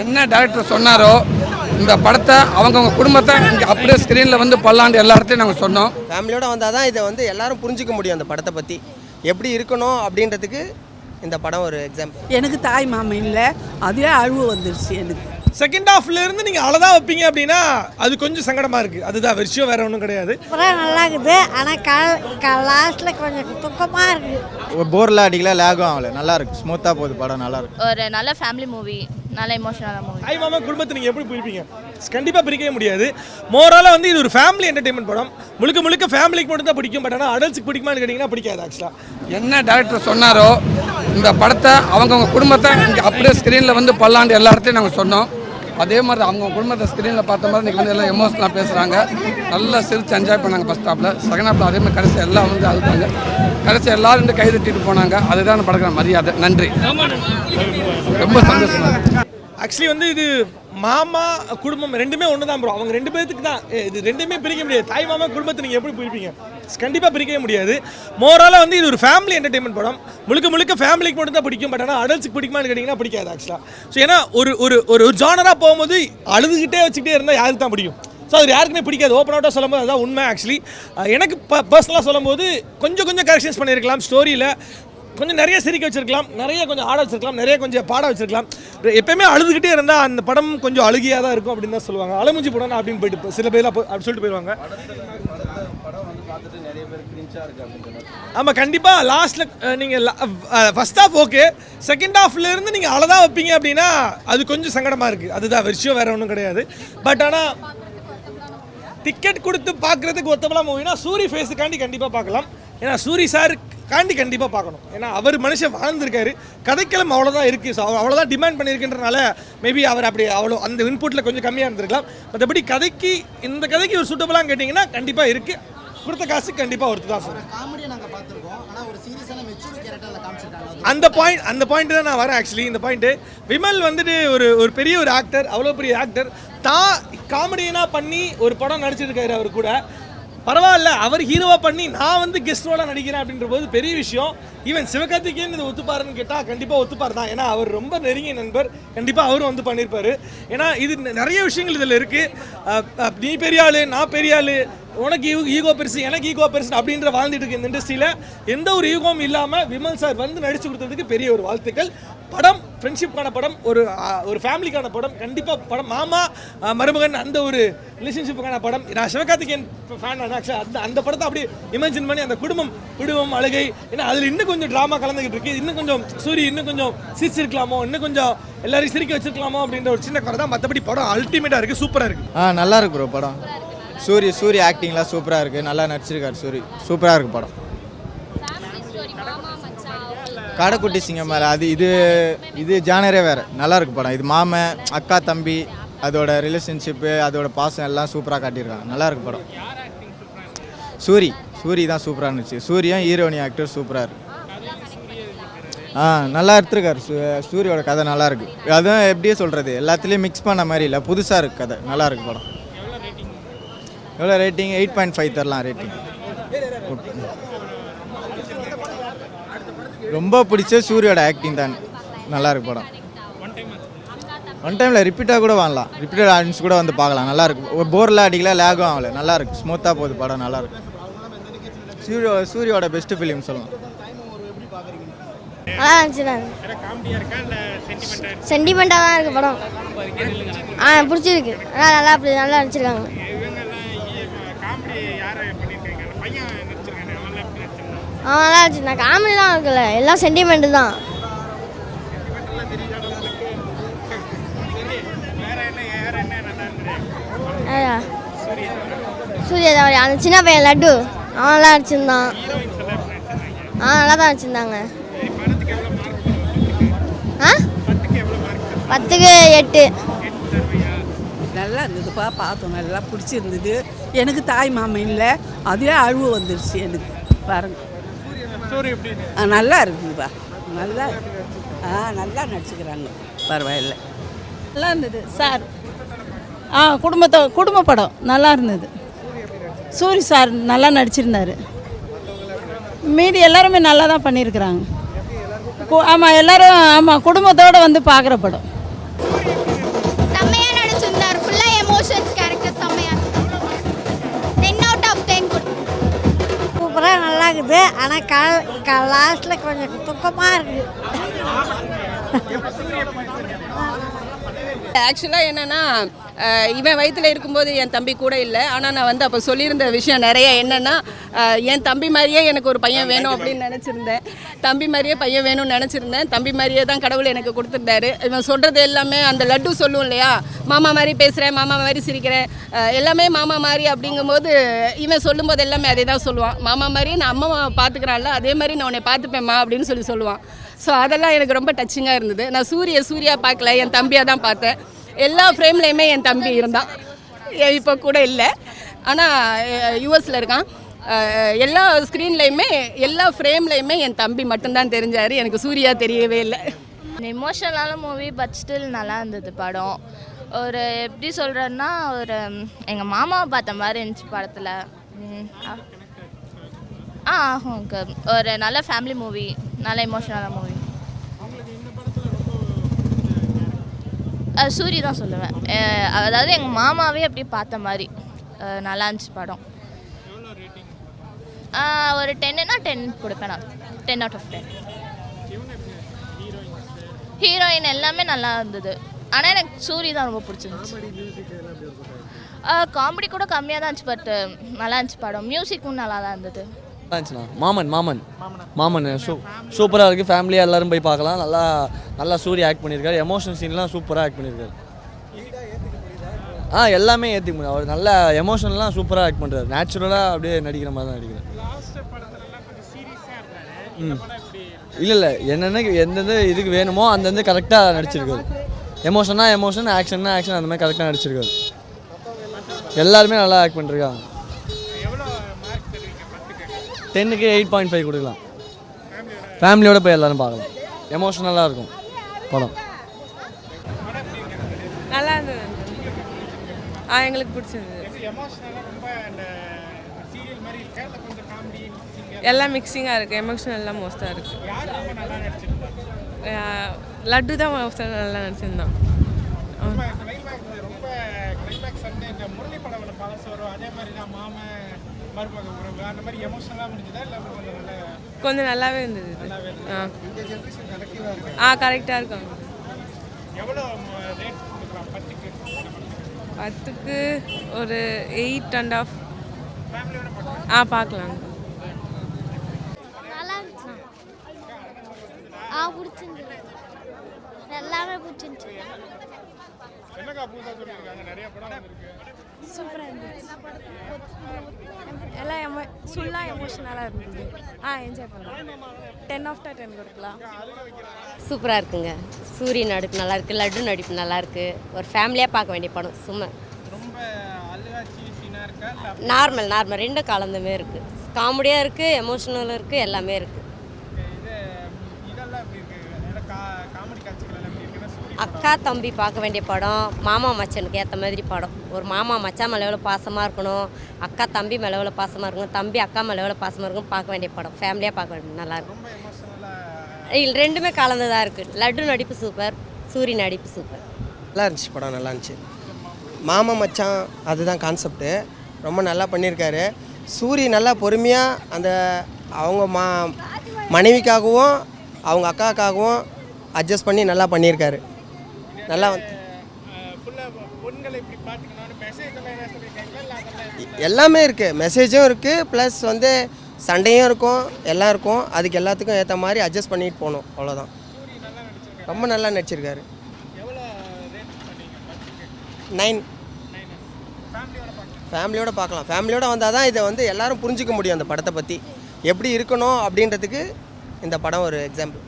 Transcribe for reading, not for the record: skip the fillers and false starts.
என்ன டைரக்டர் சொன்னாரோ இந்த படத்தை அவங்கவுங்க குடும்பத்தை இங்கே அப்படியே ஸ்க்ரீனில் வந்து பல்லாண்டு எல்லா இடத்தையும் நாங்கள் சொன்னோம். ஃபேமிலியோடு வந்தால் தான் இதை வந்து எல்லாரும் புரிஞ்சிக்க முடியும். அந்த படத்தை பற்றி எப்படி இருக்கணும் அப்படின்றதுக்கு இந்த படம் ஒரு எக்ஸாம்பிள். எனக்கு தாய் மாமன் இல்லை, அதே அழுவு வந்துருச்சு எனக்கு. செகண்ட் ஹாஃப்ல இருந்து நீங்கள் அழகா வைப்பீங்க அப்படின்னா அது கொஞ்சம் சங்கடமாக இருக்குது. அதுதான் விஷயம், வேற ஒன்றும் கிடையாது. படம் நல்லா இருக்குது, ஆனால் லாஸ்ட்டில் கொஞ்சம் துக்கமாக இருக்குது. போரில் அடிக்கல, லேகும் ஆகலை, நல்லா இருக்கு, ஸ்மூத்தாக போகுது படம், நல்லா இருக்கு. ஒரு நல்ல ஃபேமிலி மூவி, நல்ல எமோஷனலான மூவி. தாய் மாமா குடும்பத்தை நீங்கள் எப்படி பிரிப்பீங்க? கண்டிப்பாக பிரிக்கவே முடியாது. மோரலாக வந்து இது ஒரு ஃபேமிலி என்டர்டைன்மெண்ட் படம். முழுக்க முழுக்க ஃபேமிலிக்கு மட்டும் தான் பிடிக்கும். பட் ஆனால் அடல்ட்ஸுக்கு பிடிக்குமான்னு கேட்டிங்கன்னா பிடிக்காது. ஆக்சுவலாக என்ன டைரக்டர் சொன்னாரோ இந்த படத்தை அவங்கவுங்க குடும்பத்தை இங்கே அப்படியே ஸ்க்ரீனில் வந்து பல்லாண்டு எல்லா இடத்தையும் நாங்கள் சொன்னோம். அதே மாதிரி அவங்க குடும்பத்தை ஸ்க்ரீனில் பார்த்த மாதிரி இன்றைக்கி வந்து எல்லாம் எமோஷனலாக பேசுகிறாங்க. நல்லா சிரிச்சு என்ஜாய் பண்ணாங்க ஃபஸ்ட் ஹாப்பில். செகண்ட் ஹாப்பில் அதே மாதிரி கடைசி எல்லாம் வந்து அழுத்தாங்க. கடைசி எல்லாரும் வந்து கை தட்டிட்டு போனாங்க. அதுதான் படக்கிற மரியாதை. நன்றி, ரொம்ப சந்தோஷமாக. ஆக்சுவலி வந்து இது மாமா குடும்பம் ரெண்டுமே ஒன்று தான் ப்ரோ. அவங்க ரெண்டு பேருக்கு தான் இது, ரெண்டுமே பிரிக்க முடியாது. தாய் மாமா குடும்பத்தை நீங்கள் எப்படி பிரிப்பீங்க? கண்டிப்பாக பிரிக்கவே முடியாது. மோரலாக வந்து இது ஒரு ஃபேமிலி என்டர்டைன்மெண்ட் படம். முழுக்க முழுக்க ஃபேமிலிக்கு மட்டும் தான் பிடிக்கும். பட் ஆனால் அடல்ட்ஸுக்கு பிடிக்குமான்னு கேட்டிங்கன்னா பிடிக்காது. ஆக்சுவலாக ஸோ ஏன்னா ஒரு ஒரு ஒரு ஜானராக போகும்போது அழுதுகிட்டே வச்சுக்கிட்டே இருந்தால் யாருக்கு தான் பிடிக்கும்? ஸோ அது யாருக்குமே பிடிக்காது. ஓப்பன் அவுட்டாக சொல்லும்போது அதுதான் உண்மை. ஆக்சுவலி எனக்கு பர்சனலாக சொல்லும்போது கொஞ்சம் கரெக்ஷன்ஸ் பண்ணியிருக்கலாம். ஸ்டோரியில் கொஞ்சம் நிறைய சிரிக்க வச்சிருக்கலாம், நிறைய கொஞ்சம் ஆட வச்சிருக்கலாம், நிறைய கொஞ்சம் பாட வச்சிருக்கலாம். எப்பயுமே அழுதுகிட்டே இருந்தால் அந்த படம் கொஞ்சம் அழுகியாக தான் இருக்கும் அப்படின்னு தான் சொல்லுவாங்க. அழுமுஞ்சி படம் அப்படின்னு போயிட்டு சில பேர்லாம் அப்படி சொல்லிட்டு போயிடுவாங்க. ஆமாம், கண்டிப்பாக லாஸ்ட்டில் நீங்கள் ஃபஸ்ட் ஹாஃப் ஓகே, செகண்ட் ஹாஃப்ல இருந்து நீங்கள் அழகா வைப்பீங்க அப்படின்னா அது கொஞ்சம் சங்கடமாக இருக்குது. அதுதான் விஷயம், வேற ஒன்றும் கிடையாது. பட் ஆனால் டிக்கெட் கொடுத்து பார்க்குறதுக்கு ஒத்தப்பலாம் மூவினா சூரி ஃபேஸுக்காண்டி கண்டிப்பாக பார்க்கலாம். ஏன்னா சூரி சார் கண்டிப்பாக பார்க்கணும். ஏன்னா அவர் மனுஷன் வாழ்ந்துருக்காரு. கதைக்களம் அவ்வளோதான் இருக்குது. ஸோ அவ்வளோதான் டிமாண்ட் பண்ணியிருக்கின்றனால மேபி அவர் அப்படி அவ்வளோ அந்த இன்புட்டில் கொஞ்சம் கம்மியாக இருந்திருக்கலாம். மற்றபடி கதைக்கு இந்த கதைக்கு ஒரு சூட்டபுளாக கேட்டிங்கன்னா கண்டிப்பாக இருக்குது. கொடுத்த காசு கண்டிப்பாக ஒருத்து தான் சார். அந்த பாயிண்ட் தான் நான் வரேன். ஆக்சுவலி இந்த பாயிண்ட்டு விமல் வந்துட்டு ஒரு பெரிய ஒரு ஆக்டர், அவ்வளோ பெரிய ஆக்டர் தான் காமெடியனாக பண்ணி ஒரு படம் நடிச்சிருக்காரு. அவர் கூட பரவாயில்ல, அவர் ஹீரோவாக பண்ணி நான் வந்து கெஸ்ட் ரோலாக நடிக்கிறேன் அப்படின்ற போது பெரிய விஷயம். ஈவன் சிவகார்த்திகேயன் இது ஒத்துப்பாருன்னு கேட்டால் கண்டிப்பாக ஒத்துப்பார் தான். ஏன்னா அவர் ரொம்ப நெருங்கிய நண்பர். கண்டிப்பாக அவரும் வந்து பண்ணியிருப்பார். ஏன்னா இது நிறைய விஷயங்கள் இதில் இருக்குது. நீ பெரிய ஆள், நான் பெரிய ஆள், உனக்கு ஈகோ பெருசு, எனக்கு ஈகோ பெருசு அப்படின்ற வாழ்ந்துட்டு இருக்கு இந்த இண்டஸ்ட்ரியில். எந்த ஒரு ஈகோவும் இல்லாமல் விமல் சார் வந்து நடிச்சு கொடுத்ததுக்கு பெரிய ஒரு வாழ்த்துக்கள். படம் ஃப்ரெண்ட்ஷிப்கான படம், ஒரு ஃபேமிலிக்கான படம். கண்டிப்பாக படம் மாமா மருமகன் அந்த ஒரு ரிலேஷன்ஷிப்புக்கான படம். நான் சிவகார்த்திகேயன் ஃபேன். ஆக்சுவலாக அந்த படத்தை அப்படியே இமேஜின் பண்ணி அந்த குடும்பம் அழுகை, ஏன்னா அதில் இன்னும் கொஞ்சம் ட்ராமா கலந்துக்கிட்டு இருக்கு. இன்னும் கொஞ்சம் சூரி இன்னும் கொஞ்சம் சிரிச்சிருக்கலாமோ, இன்னும் கொஞ்சம் எல்லாரையும் சிரிக்க வச்சிருக்கலாமோ அப்படின்ற ஒரு சின்ன குறை தான். மற்றபடி படம் அல்டிமேட்டாக இருக்குது, சூப்பராக இருக்குது. நல்லா இருக்கு ப்ரோ படம். சூரிய ஆக்டிங்லாம் சூப்பராக இருக்குது, நல்லா நடிச்சிருக்காரு சூரி, சூப்பராக இருக்குது படம். கடைக்குட்டி சிங்கம் மேலே அது இது ஜானரே வேறு, நல்லா இருக்கு படம். இது மாமன் அக்கா தம்பி அதோட ரிலேஷன்ஷிப்பு, அதோட பாசம் எல்லாம் சூப்பராக காட்டியிருக்காங்க. நல்லா இருக்கு படம். சூரி தான் சூப்பராக இருந்துச்சு. சூரியும் ஹீரோனி ஆக்டர் சூப்பராக இருக்கு. நல்லா எடுத்துருக்காரு. சூரியோட கதை நல்லா இருக்கு. அதுவும் எப்படியே சொல்கிறது, எல்லாத்துலேயும் மிக்ஸ் பண்ண மாதிரி இல்லை, புதுசாக இருக்குது கதை. நல்லா இருக்கு படம். எவ்வளோ ரேட்டிங்? 8.5 தரலாம் ரேட்டிங். ரொம்ப பிடிச்ச சூரியோட ஆக்டிங் தான். நல்லா இருக்கு படம். ஒன் டைமில் ரிப்பீட்டாக கூட வாங்கலாம், ரிப்பீட்டட் ஆடியன்ஸ் கூட வந்து பார்க்கலாம். நல்லா இருக்கு, போரில் அடிக்கல, லேகும் ஆகலை, நல்லா இருக்கு, ஸ்மூத்தாக போகுது படம். நல்லா இருக்கு. சூரியோட பெஸ்ட் ஃபிலிம் சொல்லலாம். சென்டிமெண்ட்டாக தான் இருக்குது படம். பிடிச்சிருக்கு. நல்லா நடிச்சிருக்காங்க. நல்லா இருந்துச்சு. நான் காமெடிலாம் இருக்குல்ல, எல்லாம் சென்டிமெண்ட்டு தான். சூர்யா தான் அந்த சின்ன பையன் லட்டு, அவன் நல்லா நடிச்சிருந்தான். நல்லா தான் நடிச்சிருந்தாங்க. 10க்கு 8. நல்லா இருந்ததுப்பா, பார்த்தோம், நல்லா பிடிச்சிருந்தது. எனக்கு தாய் மாமன் இல்லை, அதே அழுவு வந்துருச்சு எனக்கு. பாருங்க, நல்லா இருக்குதுப்பா. நல்லா நடிச்சுக்கிறாங்க, பரவாயில்ல, நல்லா இருந்தது சார். குடும்ப படம் நல்லா இருந்தது. சூரி சார் நல்லா நடிச்சிருந்தார். மீதி எல்லாருமே நல்லா தான் பண்ணியிருக்கிறாங்க. ஆமாம், எல்லோரும் குடும்பத்தோடு வந்து பார்க்குற படம். இருக்குது ஆனால் லாஸ்ட்டில் கொஞ்சம் துக்கமாக இருக்குது. ஆக்சுவலாக என்னென்னா இவன் வயிற்றில் இருக்கும்போது என் தம்பி கூட இல்லை. ஆனால் நான் வந்து அப்போ சொல்லியிருந்த விஷயம் நிறைய என்னென்னா, என் தம்பி மாதிரியே எனக்கு ஒரு பையன் வேணும் அப்படின்னு நினச்சிருந்தேன். தம்பி மாதிரியே பையன் வேணும்னு நினச்சிருந்தேன். தம்பி மாதிரியே தான் கடவுள் எனக்கு கொடுத்துருந்தாரு. இவன் சொல்கிறது எல்லாமே அந்த லட்டு சொல்லும் இல்லையா, மாமா மாதிரி பேசுகிறேன், மாமா மாதிரி சிரிக்கிறேன், எல்லாமே மாமா மாதிரி. அப்படிங்கும்போது இவன் சொல்லும்போது எல்லாமே அதே தான் சொல்லுவான். மாமா மாதிரியே நான் அம்மாவை பார்த்துக்கிறான்ல, அதே மாதிரி நான் உன்னை பார்த்துப்பேம்மா அப்படின்னு சொல்லுவான். ஸோ அதெல்லாம் எனக்கு ரொம்ப டச்சிங்காக இருந்தது. நான் சூர்யா பார்க்கல, என் தம்பியாக தான் பார்த்தேன். எல்லா ஃப்ரேம்லேயுமே என் தம்பி இருந்தான். இப்போ கூட இல்லை, ஆனால் யூஎஸில் இருக்கான். எல்லா ஸ்க்ரீன்லேயுமே எல்லா ஃப்ரேம்லேயுமே என் தம்பி மட்டும்தான் தெரிஞ்சார். எனக்கு சூர்யா தெரியவே இல்லை. எமோஷனலான மூவி பட் ஸ்டில் நல்லா இருந்தது படம். ஒரு எப்படி சொல்கிறேன்னா, ஒரு எங்கள் மாமாவை பார்த்த மாதிரி இருந்துச்சு படத்தில். ஆகும் ஒரு நல்ல ஃபேமிலி மூவி, நல்ல எமோஷனலான மூவி. சூரி தான் சொல்லுவேன். அதாவது எங்கள் மாமாவே அப்படி பார்த்த மாதிரி நல்லா இருந்துச்சு படம். ஒரு 10னா 10 கொடுப்பேன் நான். 10 out of 10. ஹீரோயின் எல்லாமே நல்லா இருந்தது. ஆனால் எனக்கு சூரி தான் ரொம்ப பிடிச்சிருந்துச்சு. காமெடி கூட கம்மியாக தான் இருந்துச்சு, பட் நல்லா இருந்துச்சு படம். மியூசிக்கும் நல்லா தான் இருந்தது. இருந்துச்சுண்ணா. மாமன் சூப்பராக இருக்குது. ஃபேமிலியாக எல்லோரும் போய் பார்க்கலாம். நல்லா சூர்யா ஆக்ட் பண்ணியிருக்காரு. எமோஷனல் சீன்லாம் சூப்பராக ஆக்ட் பண்ணியிருக்காரு. எல்லாமே ஏற்றிக்க முடியும். அவர் நல்ல எமோஷனல்லாம் சூப்பராக ஆக்ட் பண்ணுறாரு. நேச்சுரலாக அப்படியே நடிக்கிற மாதிரி தான் நடிக்கிறார். இல்லை என்னென்ன எந்தெந்த இதுக்கு வேணுமோ அந்தந்த கரெக்டாக நடிச்சிருக்காரு. எமோஷன், ஆக்ஷன்னா ஆக்ஷன், அந்த மாதிரி கரெக்டாக நடிச்சிருக்காரு. எல்லாருமே நல்லா ஆக்ட் பண்ணிருக்காங்க. 10க்கு 8.5 கொடுக்கலாம். ஃபேமிலியோடு போய் எல்லோரும் பார்க்கலாம். எமோஷ்னலாக இருக்கும் படம். நல்லா இருந்தது. எங்களுக்கு பிடிச்சிருந்தது. எல்லாம் மிக்சிங்காக இருக்குது. எமோஷனல்லாம் மோஸ்ட்டாக இருக்குது. லட்டு தான் மோஸ்ட்டாக நல்லா நடிச்சிருந்தான். கொஞ்சம் நல்லாவே இருந்தது. கரெக்டாக இருக்கும். 10க்கு ஒரு 8.5. பார்க்கலாம். நல்லா இருந்துச்சு. பிடிச்சிருந்துச்சு. எல்லாமே பிடிச்சிருந்துச்சு. சூப்பராக இருந்துச்சு. எல்லாம் ஃபுல்லாக எமோஷனலாக இருந்தது. என்ஜாய் பண்ணலாம். 10 out of 10 கொடுக்கலாம். சூப்பராக இருக்குங்க. சூரிய நடிப்பு நல்லா இருக்குது. லட்டு நடிப்பு நல்லா இருக்குது. ஒரு ஃபேமிலியாக பார்க்க வேண்டிய படம். சும்மா நார்மல் ரெண்டும் கலந்துமே இருக்குது. காமெடியாக இருக்குது, எமோஷனலாக இருக்குது, எல்லாமே இருக்குது. அக்கா தம்பி பார்க்க வேண்டிய படம். மாமா மச்சனுக்கு ஏற்ற மாதிரி படம். ஒரு மாமா மச்சான் மேலே எவ்வளோ பாசமாக இருக்கணும், அக்கா தம்பி மேலே எவ்வளோ பாசமாக இருக்கணும், தம்பி அக்கா மேலே எவ்வளோ பாசமாக இருக்கும், பார்க்க வேண்டிய படம். ஃபேமிலியாக பார்க்க வேண்டிய நல்லாயிருக்கும். ரெண்டுமே கலந்துதான் இருக்குது. லட்டு நடிப்பு சூப்பர், சூரிய நடிப்பு சூப்பர். நல்லா இருந்துச்சு படம். நல்லா இருந்துச்சு. மாமா மச்சான் அதுதான் கான்செப்ட்டு. ரொம்ப நல்லா பண்ணியிருக்காரு. சூரி நல்லா பொறுமையாக அந்த அவங்க மனைவிக்காகவும் அவங்க அக்காவுக்காகவும் அட்ஜஸ்ட் பண்ணி நல்லா பண்ணியிருக்காரு. நல்லா எல்லாமே இருக்குது. மெசேஜும் இருக்குது, ப்ளஸ் வந்து சண்டையும் இருக்கும், எல்லாம் இருக்கும். அதுக்கு எல்லாத்துக்கும் ஏற்ற மாதிரி அட்ஜஸ்ட் பண்ணிட்டு போகணும், அவ்வளோதான். ரொம்ப நல்லா நடிச்சிருக்காரு. 9. ஃபேமிலியோடு பார்க்கலாம். ஃபேமிலியோடு வந்தால் தான் இதை வந்து எல்லோரும் புரிஞ்சிக்க முடியும். அந்த படத்தை பற்றி எப்படி இருக்கணும் அப்படின்றதுக்கு இந்த படம் ஒரு எக்ஸாம்பிள்.